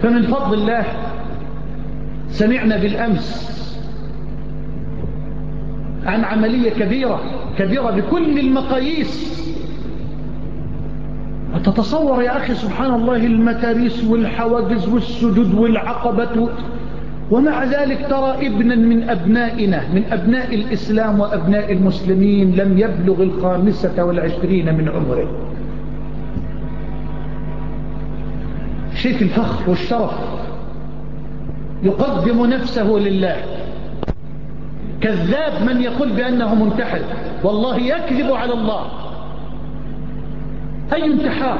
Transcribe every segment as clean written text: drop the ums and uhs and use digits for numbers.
فمن فضل الله سمعنا بالأمس عن عملية كبيرة بكل المقاييس. أتتصور يا أخي سبحان الله المتاريس والحواجز والسدود والعقبة، ومع ذلك ترى ابنا من أبنائنا، من أبناء الإسلام وأبناء المسلمين، لم يبلغ 25 من عمره. شيء الفخر والشرف، يقدم نفسه لله. كذاب من يقول بأنه منتحر، والله يكذب على الله. أي انتحار؟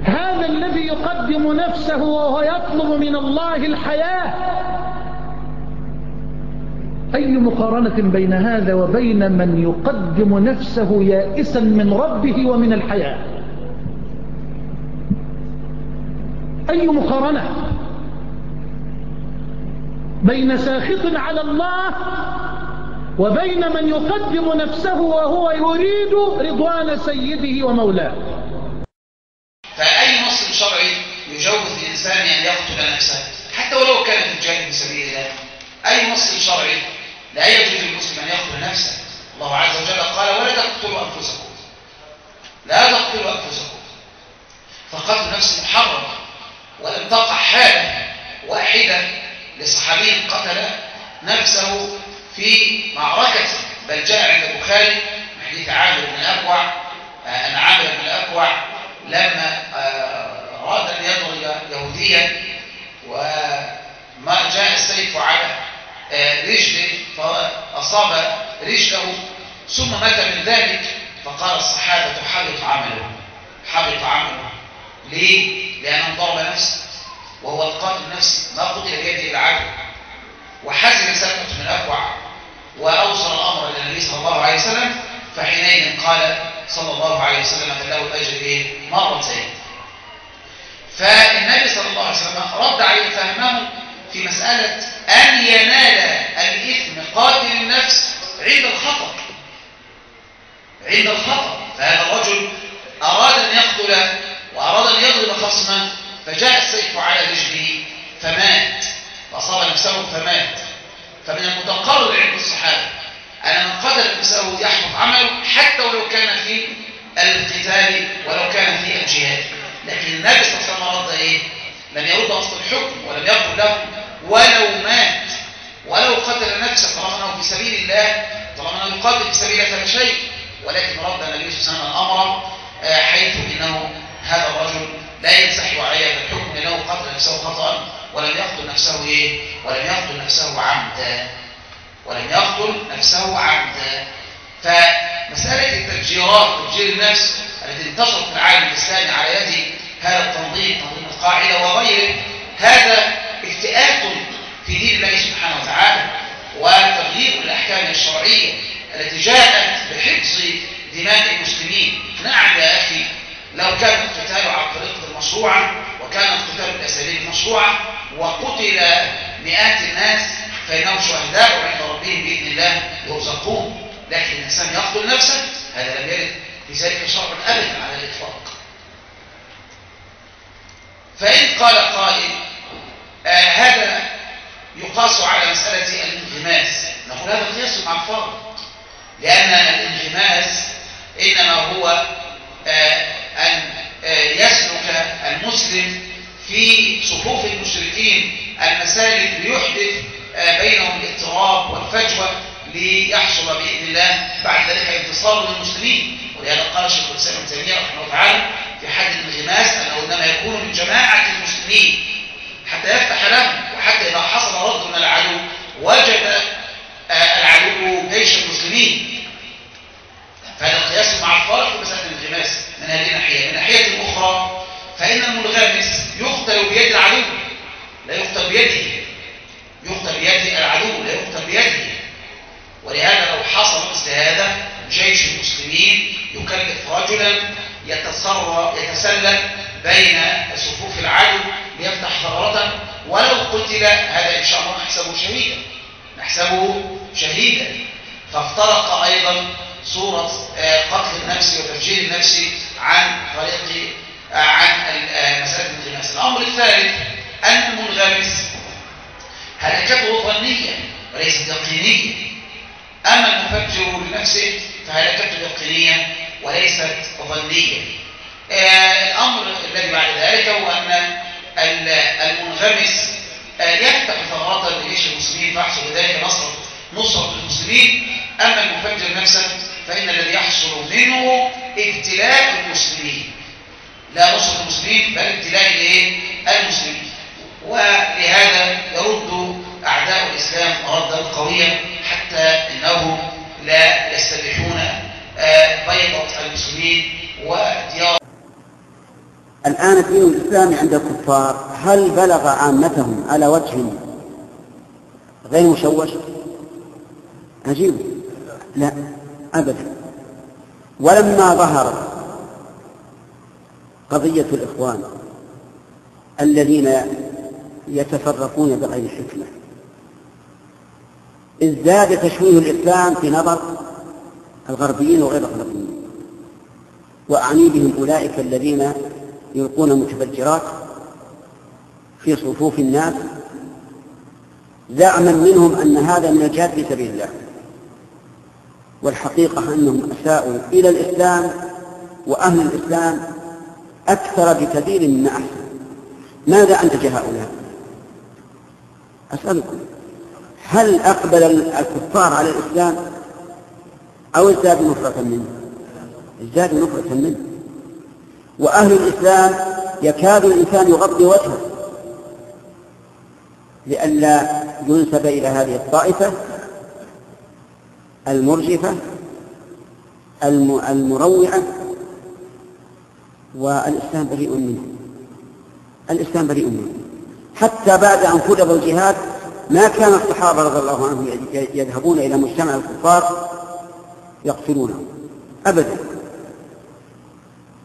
هذا الذي يقدم نفسه وهو يطلب من الله الحياة. أي مقارنة بين هذا وبين من يقدم نفسه يائسا من ربه ومن الحياة؟ أي مقارنة بين ساخط على الله وبين من يقدم نفسه وهو يريد رضوان سيده ومولاه؟ فأي نص شرعي يجوز للإنسان أن يقتل نفسه حتى ولو كان في الجهاد في سبيل الله؟ أي نص شرعي لا يجوز للمسلم أن يقتل نفسه؟ الله عز وجل قال: ولا تقتلوا أنفسكم، لا تقتلوا أنفسكم. فقتل النفس محرم، ولم تقع حالة واحدة لصحابي قتل نفسه في معركة، بل جاء عند البخاري حديث عامر بن الأكوع أن عامر بن الأكوع لما أراد أن يضرب يهوديا وما جاء السيف على رجله فأصاب رجله ثم مات من ذلك، فقال الصحابة: حبط عمله، حبط عمله. ليه؟ لأنه ضرب نفسه وهو القاتل نفسه، ما قتل بيده العدو. وحزن سلمة بن الأكوع وأوصل الأمر إلى النبي صلى الله عليه وسلم، فحينئذ قال صلى الله عليه وسلم: فله الأجر مرتين. فالنبي صلى الله عليه وسلم رد عليه فهمه في مسألة أن ينال الإثم قاتل النفس عند الخطأ، عند الخطأ. فهذا الرجل أراد أن يقتل وأراد أن يضرب خصما، فجاء السيف على رجله فمات، فأصاب نفسه فمات. فمن المتقرر عند الصحابة أن من قتل نفسه يحفظ عمله حتى ولو كان في القتال ولو كان في الجهاد. لكن النبي صلى الله عليه وسلم رد إيه؟ لم يرد أصل الحكم ولم يقل له ولو مات ولو قتل نفسه، طالما أنه في سبيل الله، طالما أنه يقاتل في سبيل الله فلا شيء. ولكن رد النبي صلى الله عليه وسلم الأمر حيث إنه هذا الرجل لا ينسحب عليه هذا الحكم لأنه قتل نفسه خطأ ولم يقتل نفسه إيه؟ ولم يقتل نفسه عمدا، ولم يقتل نفسه عمدا. فمسألة التفجيرات، تفجير النفس التي انتشرت في العالم الإسلامي على يد هذا التنظيم، تنظيم القاعدة وغيره، هذا افتئات في دين الله سبحانه وتعالى وتغيير الأحكام الشرعية التي جاءت بحفظ دماء المسلمين. نعم يا أخي، لو كان القتال على الطريقة المشروعة وكان القتال بالأساليب المشروعة وقتل مئات الناس فإنهم شهداء عند ربهم بإذن الله يرزقون. لكن الإنسان يقتل نفسه، هذا لم يرد في ذلك شرع أبدا على الإطلاق. فإن قال قائل هذا يقاس على مسألة الانغماس، نقول هذا قياس مع الفرق، لأن الانغماس إنما هو أن يسلك المسلم في صفوف المشركين المسالك ليحدث بينهم الاضطراب والفجوة ليحصل بإذن الله بعد ذلك انتصار للمسلمين. ولهذا قال شيخ الإسلام ابن تيمية رحمه الله تعالى في حد الانغماس أنه إنما يكون من جماعة المسلمين حتى يفتح لهم، وحتى إذا حصل رد من العدو وجد العدو جيش المسلمين. فهذا القياس مع الفارق في مسألة الانغماس من هذه الناحية. من الناحية الأخرى فإن المنغمس يقتل بيد العدو، لا يقتل بيده، يقتل بيد العدو لا يقتل بيده. ولهذا لو حصل مثل هذا جيش المسلمين يكلف رجلا يتسلل بين صفوف العدو ليفتح ثغرة ولو قتل، هذا إن شاء الله نحسبه شهيدا. فافترق أيضا صورة قتل النفس وتفجير النفس عن طريق عن مسألة الانغماس. الأمر الثالث أن المنغمس هلكته ظنية وليست يقينية، أما المفجر لنفسه فهلكته يقينية وليست ظنية. الأمر الذي بعد ذلك هو أن المنغمس يفتح ثغرات لجيش المسلمين فيحصل بذلك نصرة المسلمين، أما المفجر نفسه فإن الذي يحصل منه ابتلاء المسلمين، لا نصرة المسلمين بل ابتلاء المسلمين. ولهذا يرد أعداء الإسلام ردا قويا حتى إنهم لا يستبيحون بيضة المسلمين وديار. الآن الدين الإسلامي عند الكفار هل بلغ عامتهم على وجه غير مشوش؟ عجيب، لا أبدا. ولما ظهرت قضية الإخوان الذين يتفرقون بغير حكمة ازداد تشويه الإسلام في نظر الغربيين وغير الغربيين، وأعني بهم أولئك الذين يلقون متفجرات في صفوف الناس زعما منهم أن هذا من الجهاد في سبيل الله، والحقيقة أنهم أساءوا إلى الإسلام وأهل الإسلام أكثر بكثير مما أحسن. ماذا أنتج هؤلاء؟ أسألكم، هل أقبل الكفار على الإسلام أو ازدادوا نفرة منه؟ ازدادوا نفرة منه. وأهل الإسلام يكاد الإنسان يغطي وجهه لئلا ينسب إلى هذه الطائفة المرجفة المروعة، والإسلام بريء منه. الإسلام بريء منه. حتى بعد أن فرض الجهاد ما كان الصحابة رضي الله عنهم يذهبون إلى مجتمع الكفار يقتلونهم أبدا،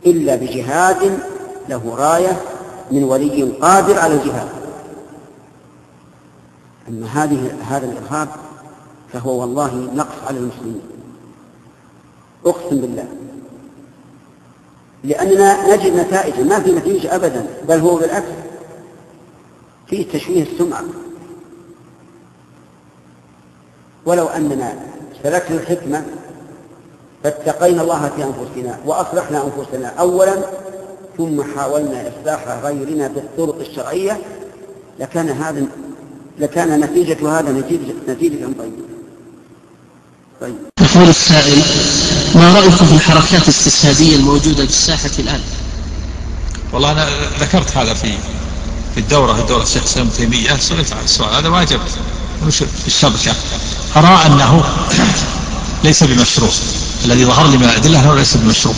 إلا بجهاد له راية من ولي قادر على الجهاد. أما هذا الإرهاب فهو والله نقص على المسلمين، أقسم بالله، لأننا نجد نتائج ما في نتيجة أبدا، بل هو بالعكس فيه تشويه السمعة. ولو أننا سلكنا الحكمة فاتقينا الله في أنفسنا وأصلحنا أنفسنا أولا ثم حاولنا إصلاح غيرنا بالطرق الشرعية لكان نتيجة هذا نتيجة طيب. يقول السائل: ما رأيكم في الحركات الاستشهادية الموجودة في الساحة الآن؟ والله أنا ذكرت هذا في الدورة الشيخ سلام تيمية، سئلت عن السؤال هذا ما أجبت في الشبكة. أرى أنه ليس بمشروع، الذي ظهر لي من الأدلة أنه ليس بمشروع،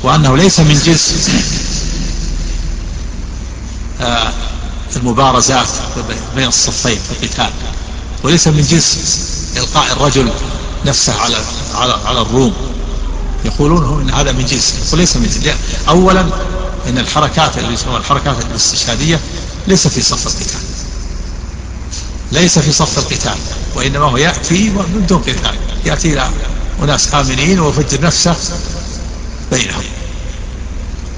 وأنه ليس من جنس المبارزات بين الصفين في القتال، وليس من جنس إلقاء الرجل نفسه على الروم. يقولون إن هذا من جنس، وليس من جنس. أولا إن الحركات اللي يسمونها الحركات الاستشهادية ليس في صف القتال، ليس في صف القتال، وإنما هو يأتي من دون قتال، يأتي إلى أناس آمنين ويفجر نفسه بينهم،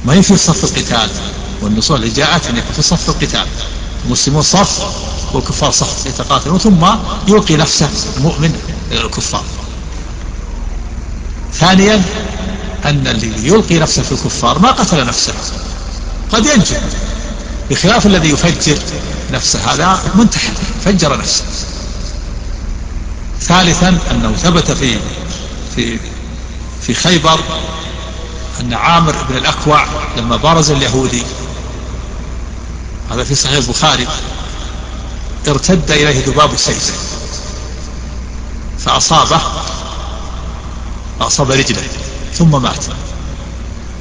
ما هي في صف القتال. والنصوص اللي جاءت أن يكون في صف القتال، المسلمون صف والكفار صف يتقاتلون، ثم يلقي نفسه المؤمن إلى الكفار. ثانيا أن اللي يلقي نفسه في الكفار ما قتل نفسه، قد ينجو، بخلاف الذي يفجر نفسه هذا منتحر فجر نفسه. ثالثا أنه ثبت في خيبر أن عامر بن الأكوع لما بارز اليهودي، هذا في صحيح البخاري، ارتد إليه ذباب السيف فأصاب رجله ثم مات.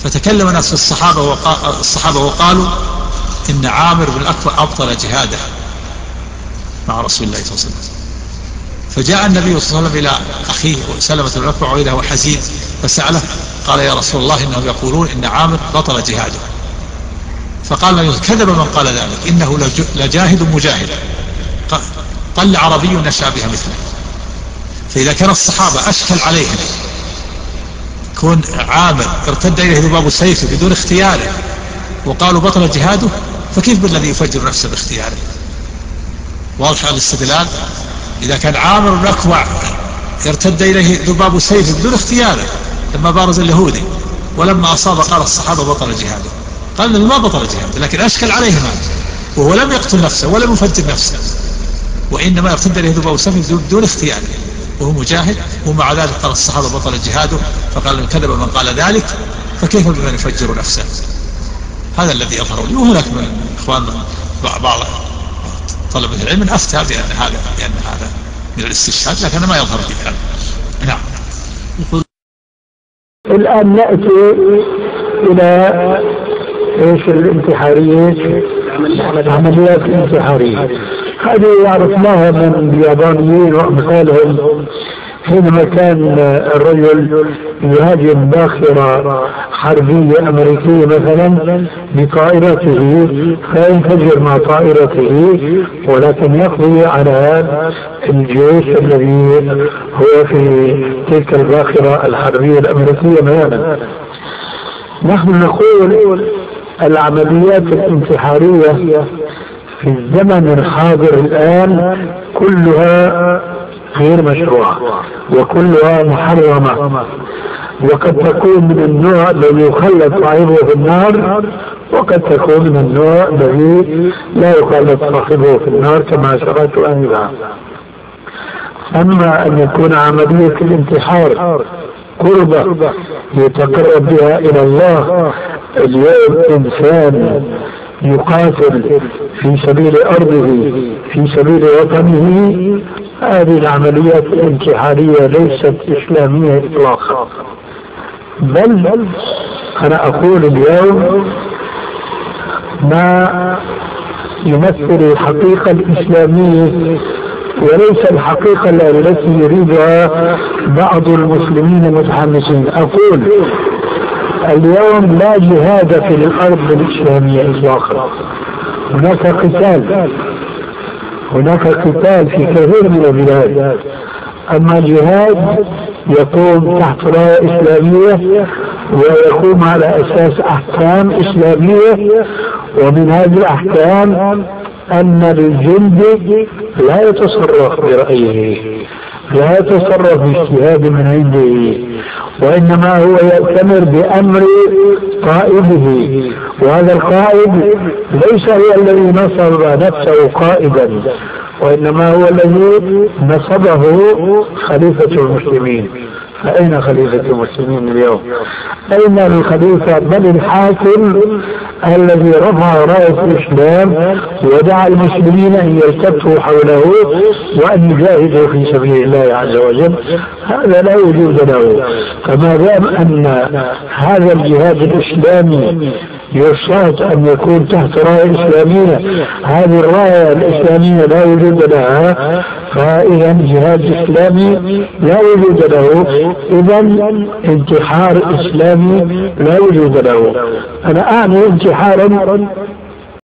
فتكلم الناس في الصحابة وقالوا إن عامر بن الأكوع أبطل جهاده مع رسول الله صلى الله عليه وسلم. فجاء النبي صلى الله عليه وسلم إلى أخيه سلمة بن الأكوع وإذا هو حزين فسأله، قال: يا رسول الله إنهم يقولون إن عامر بطل جهاده. فقال: كذب من قال ذلك، إنه لجاهد مجاهد، قل عربي نشأ بها مثله. فإذا كان الصحابة أشكل عليهم يكون عامل ارتد إليه ذباب سيفه بدون اختياره وقالوا بطل جهاده، فكيف بالذي يفجر نفسه باختياره؟ واضح الاستدلال؟ إذا كان عامر الأكوع يرتد إليه ذباب سيفه بدون اختياره لما بارز اليهودي، ولما أصاب قال الصحابة بطل جهاده، قال إنه ما بطل جهاده، لكن أشكل عليه مات وهو لم يقتل نفسه ولم يفجر نفسه، وإنما ارتد إليه ذباب سيفه بدون اختياره وهو مجاهد، ومع ذلك قال الصحابة بطل جهاده، فقال إن كذب من قال ذلك، فكيف بمن يفجر نفسه؟ هذا الذي يظهر لي. وهناك من إخوان بعض طلبة العلم أفتى بأن هذا من الاستشهاد، لكن ما يظهر لي هذا. نعم. الآن نأتي إلى إيش الانتحارية، العمليات الانتحارية هذه عرفناها من اليابانيين وأمثالهم. حينما كان الرجل يهاجم باخرة حربية أمريكية مثلا بطائرته فينفجر مع طائرته، ولكن يقضي على الجيش الذي هو في تلك الباخرة الحربية الأمريكية مثلا. نحن نقول العمليات الانتحارية في الزمن الحاضر الآن كلها غير مشروعة وكلها محرمة، وقد تكون من النوع الذي يخلد صاحبه في النار، وقد تكون من النوع الذي لا يخلد صاحبه في النار كما شرعت آنفا. أما أن يكون عملية الانتحار قربة يتقرب بها إلى الله، اليوم إنسان يقاتل في سبيل أرضه في سبيل وطنه، هذه العمليات الانتحارية ليست إسلامية إطلاقا، بل أنا أقول اليوم ما يمثل الحقيقة الإسلامية وليس الحقيقة التي يريدها بعض المسلمين المتحمسين. أقول اليوم لا جهاد في الأرض الإسلامية إطلاقا، هناك قتال في كثير من البلاد، أما جهاد يقوم تحت راية إسلامية ويقوم على أساس أحكام إسلامية، ومن هذه الأحكام أن الجندي لا يتصرف برأيه، لا يتصرف باجتهاد من عنده، وإنما هو يأتمر بأمر قائده، وهذا القائد ليس هو الذي نصب نفسه قائدا، وإنما هو الذي نصبه خليفة المسلمين. فأين خليفة المسلمين اليوم؟ أين الخليفة بل الحاكم الذي رفع راية الإسلام ودعا المسلمين أن يلتفوا حوله وأن يجاهدوا في سبيل الله عز وجل؟ هذا لا وجود له. فما دام أن هذا الجهاد الإسلامي يشترط أن يكون تحت راية إسلامية، هذه الراية الإسلامية لا وجود لها، فإذا جهاد إسلامي لا وجود له، إذا انتحار إسلامي لا وجود له. أنا أعني انتحارا